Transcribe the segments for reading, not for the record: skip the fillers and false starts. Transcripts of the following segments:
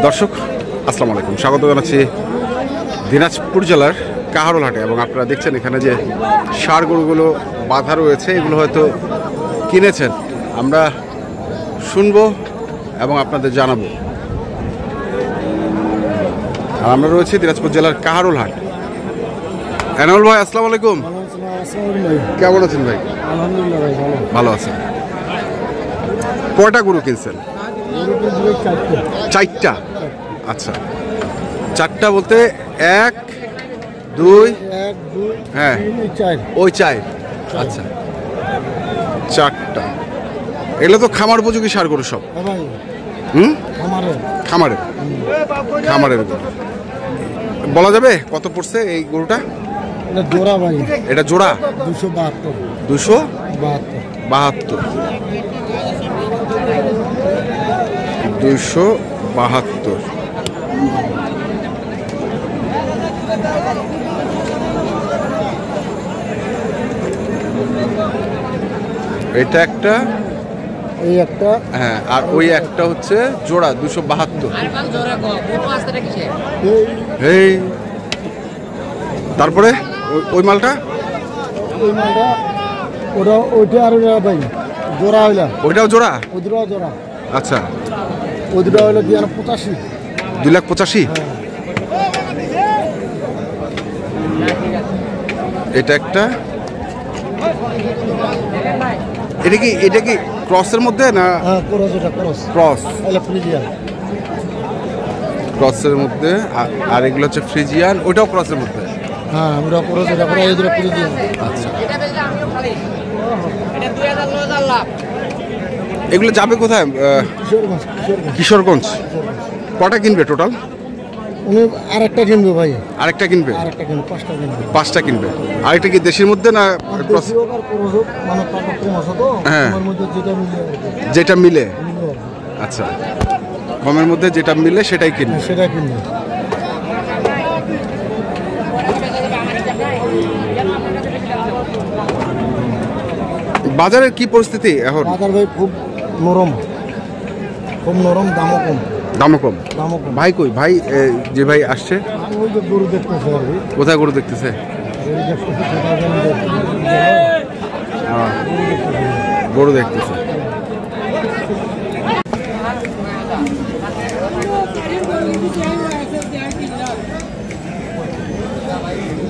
দর্শক আসসালামু আলাইকুম, স্বাগত জানাচ্ছি দিনাজপুর জেলার কাহারোল হাটে। এবং আপনারা দেখছেন এখানে যে ষাঁড় গরুগুলো বাঁধা রয়েছে, এগুলো হয়তো কিনেছেন। আমরা শুনবো এবং আপনাদের জানাবো। আর আমরা রয়েছি দিনাজপুর জেলার কাহারোল হাট। এনামুল ভাই আসসালামু আলাইকুম, কেমন আছেন ভাই? আলহামদুলিল্লাহ ভাই, ভালো আছেন। কয়টা গরু কিনছেন? চারটা। আচ্ছা, চারটা বলতে এক দুই, হ্যাঁ ওই চার। আচ্ছা, চারটা। এগুলো তো খামার উপযোগী ষাঁড় গরু সব। খামারের খামারের গরু। বলা যাবে কত পড়ছে এই গরুটা? জোড়া ভাই, এটা জোড়া 272। 272। 272। এটা একটা, এই একটা, হ্যাঁ। আর ওই একটা হচ্ছে জোড়া 272। এই তারপরে ওই মালটা, ওই মালটা ওইটা আর ভাই জোড়া হইলা, ওইটাও জোড়া, ওইটাও জোড়া। আচ্ছা, ওই দুটো হইলো 285। 285। এটা একটা। এটা কি ক্রসের মধ্যে না? হ্যাঁ, ক্রস। এটা ক্রস। ক্রস, এটা ফ্রিজিয়ান। ক্রসের মধ্যে। আর এগুলো হচ্ছে ফ্রিজিয়ান, ওইটাও ক্রসের মধ্যে। হ্যাঁ, আমরা ক্রস, এটা করে এই দুটো ফ্রিজিয়ান। আচ্ছা, এগুলো যাবে কোথায়? কিশোরগঞ্জ। কটা কিনবে টোটাল? উনি আরেকটা কিনবে ভাই। আরেকটা কিনবে? আরেকটা কিনবে, 5টা কিনবে। 5টা কিনবে। আরেকটা কি দেশের মধ্যে না ক্রস? মানে টাকা কম আছে তো, হ্যাঁ, আমার মধ্যে যেটা মিলে। আচ্ছা, কমের মধ্যে যেটা মিলে সেটাই কিনবে। সেটা কিনবে। বাজারের কি পরিস্থিতি এখন? বাজার ভাই খুব নরম, খুব নরম, দামও কম। দামও কম। দামও কম। ভাই কই? ভাই যে ভাই আসছে, ওই যে গরু দেখতেছে আর কি। কোথায় গরু দেখতেছে? গরু দেখতেছে।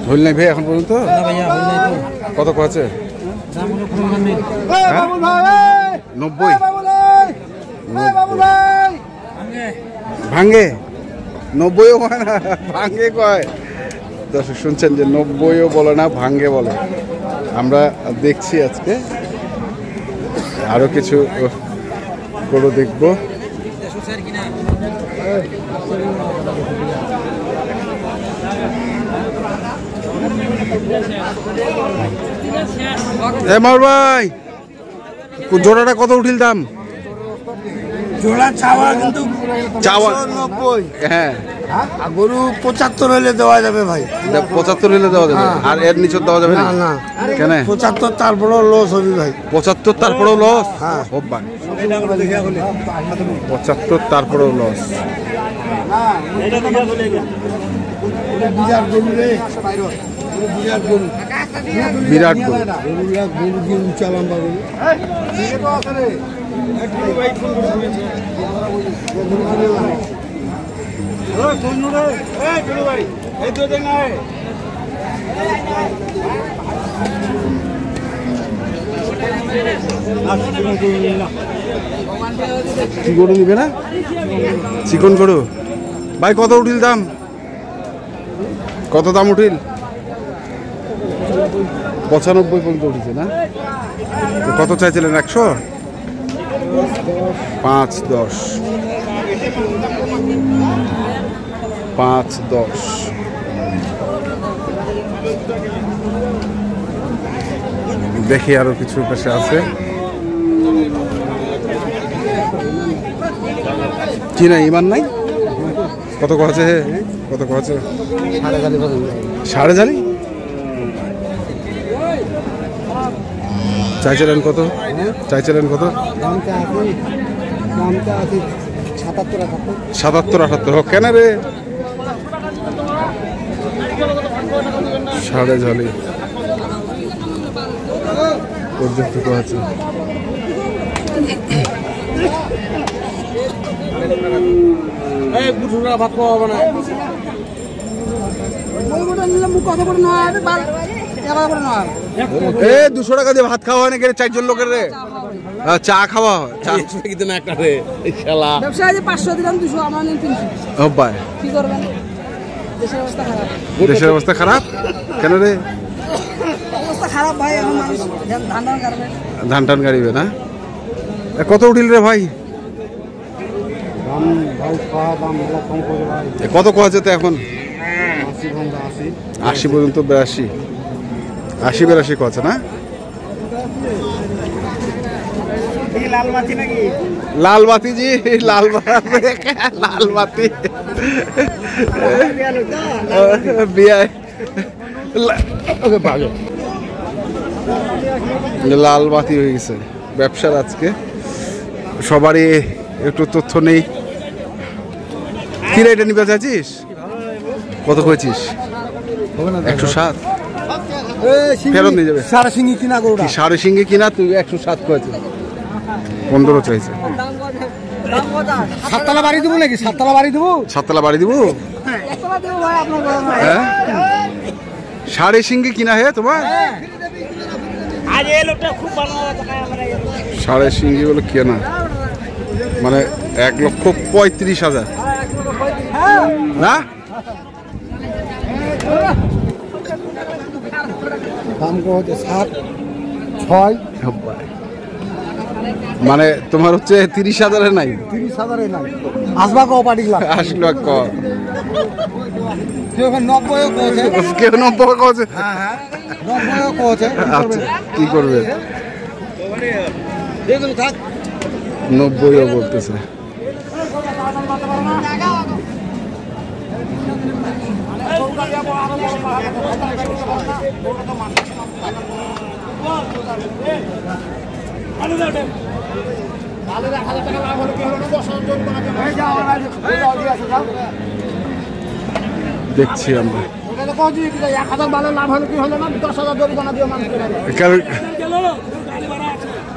হইল নাই ভাই এখন পর্যন্ত? কত আছে? 90। ভাঙ্গে 90ও হয় না, ভাঙ্গে কয়। দর্শক শুনছেন যে 90ও বলে না, ভাঙ্গে বলে। আমরা দেখছি আজকে আরো কিছু গরু দেখব। মার ভাই, জোড়াটা কত উঠিল দাম? জোড়া চাওয়া কিন্তু চাওয়া 90। হ্যাঁ, গরু 75 হইলে দেওয়া যাবে ভাই। 75 হইলে দেওয়া যাবে। আর এর নিচে দেওয়া যাবে না? না, কেন? 75 তারপরেও লস হবে ভাই। 75 তারপরেও লস? হ্যাঁ, খুব ভাই। 75 তারপরেও লস। বিরাট গরু। কি গরু নিবে না? চিকন গরু। ভাই কত উঠিল দাম? কত দাম উঠিল? 95 পর্যন্ত উঠেছে না? কত চাইছিলেন? 100? 5-10। 5-10। দেখি আরো কিছু পাশে আছে কি না? ইমান নাই? কত কছে? কত কছে? 5.5 চাইছিলেন কত? চাইছিলেন কত? দামটা আছে 77 78 হোক কেন রে সাড়ে ঝালি পর্যন্ত আছে। এ 200 টাকা দিয়ে ভাত খাওয়া হয় না 4 জন লোকের রে চা খাওয়া হয় চা কিন্তু না একটা রে শালা ব্যবসায় যে 500 দিলাম 200 আমার নেন 300 ও ভাই কি করবেন দেশের অবস্থা খারাপ দেশের অবস্থা খারাপ কেন রে অবস্থা খারাপ ভাই এখন মানুষ ধান টান কাটবে ধান টান গাড়িবে না কত উঠিল রে ভাই কত কোয়া যেতে এখন 80 পর্যন্ত 82 80 কোয়া আছে না লাল বাতি জি লাল বাতি লাল বাতি হয়ে গেছে ব্যবসার আজকে সবারই একটু তথ্য নেই কি রেটে নিবে চাচ্ছিস কত করেছিস 107 ফেরত নিয়ে যাবে সারা সিঙ্গি কিনা গরুটা সাড়ে সিঙ্গে কিনা তুই 107 করেছিস 15 চাইছে সাততলা বাড়ি দেবো নাকি সাততলা বাড়ি দেবো 7 তলা বাড়ি দিব একতলা দেব ভাই আপনার বড় ভাই হ্যাঁ সাড়ে সিঙ্গে কিনা হে তোমার আজ এই লোকটা খুব ভালো টাকা আমরা সাড়ে সিঙ্গি গুলো কেনা মানে 1,35,000 না দাম হচ্ছে 7 6 মানে তোমার হচ্ছে 30,000 নাই 30,000 নাই আসবা কো পার্টিকুলার আসলো কর কেউ 90 কোছে কেউ 90 কছে হ্যাঁ 90 কোছে আচ্ছা কি করবে দেখুন থাক 90 বলতেছে দেখছি আমরা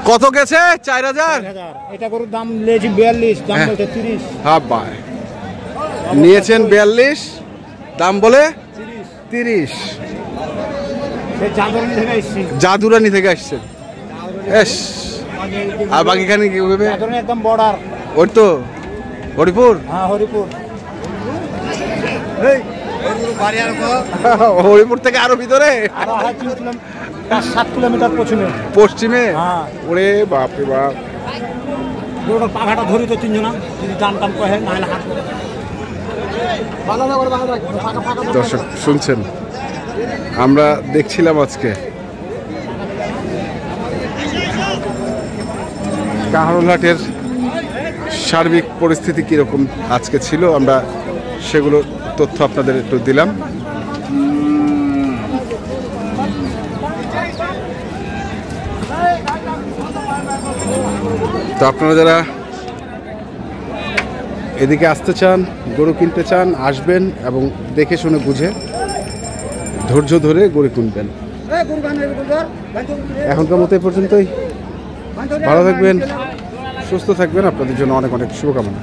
কত গেছে 4,000 এটা গরুর দাম লেছি 42 দাম বলতে 30 হ্যাঁ ভাই নিয়েছেন 42 দাম বলে 30 জাদুরানি থেকে আসছেন এস আর বাকিখানে কি হবে একদম বর্ডার ওই তো হরিপুর হ্যাঁ হরিপুর হরিপুর থেকে আরো ভিতরে 7 কিলোমিটার পশ্চিমে হ্যাঁ ওরে বাপরে বাপ পাখাটা ধরি তো 3 জনা যদি টান টান কহে নাহলে হাত দর্শক শুনছেন আমরা দেখছিলাম আজকে কাহারোলহাটের সার্বিক পরিস্থিতি কীরকম আজকে ছিল আমরা সেগুলো তথ্য আপনাদের একটু দিলাম তো আপনারা যারা এদিকে আসতে চান গরু কিনতে চান আসবেন এবং দেখে শুনে বুঝে ধৈর্য ধরে গরু কিনবেন এখনকার মতো এ পর্যন্তই ভালো থাকবেন সুস্থ থাকবেন আপনাদের জন্য অনেক অনেক শুভকামনা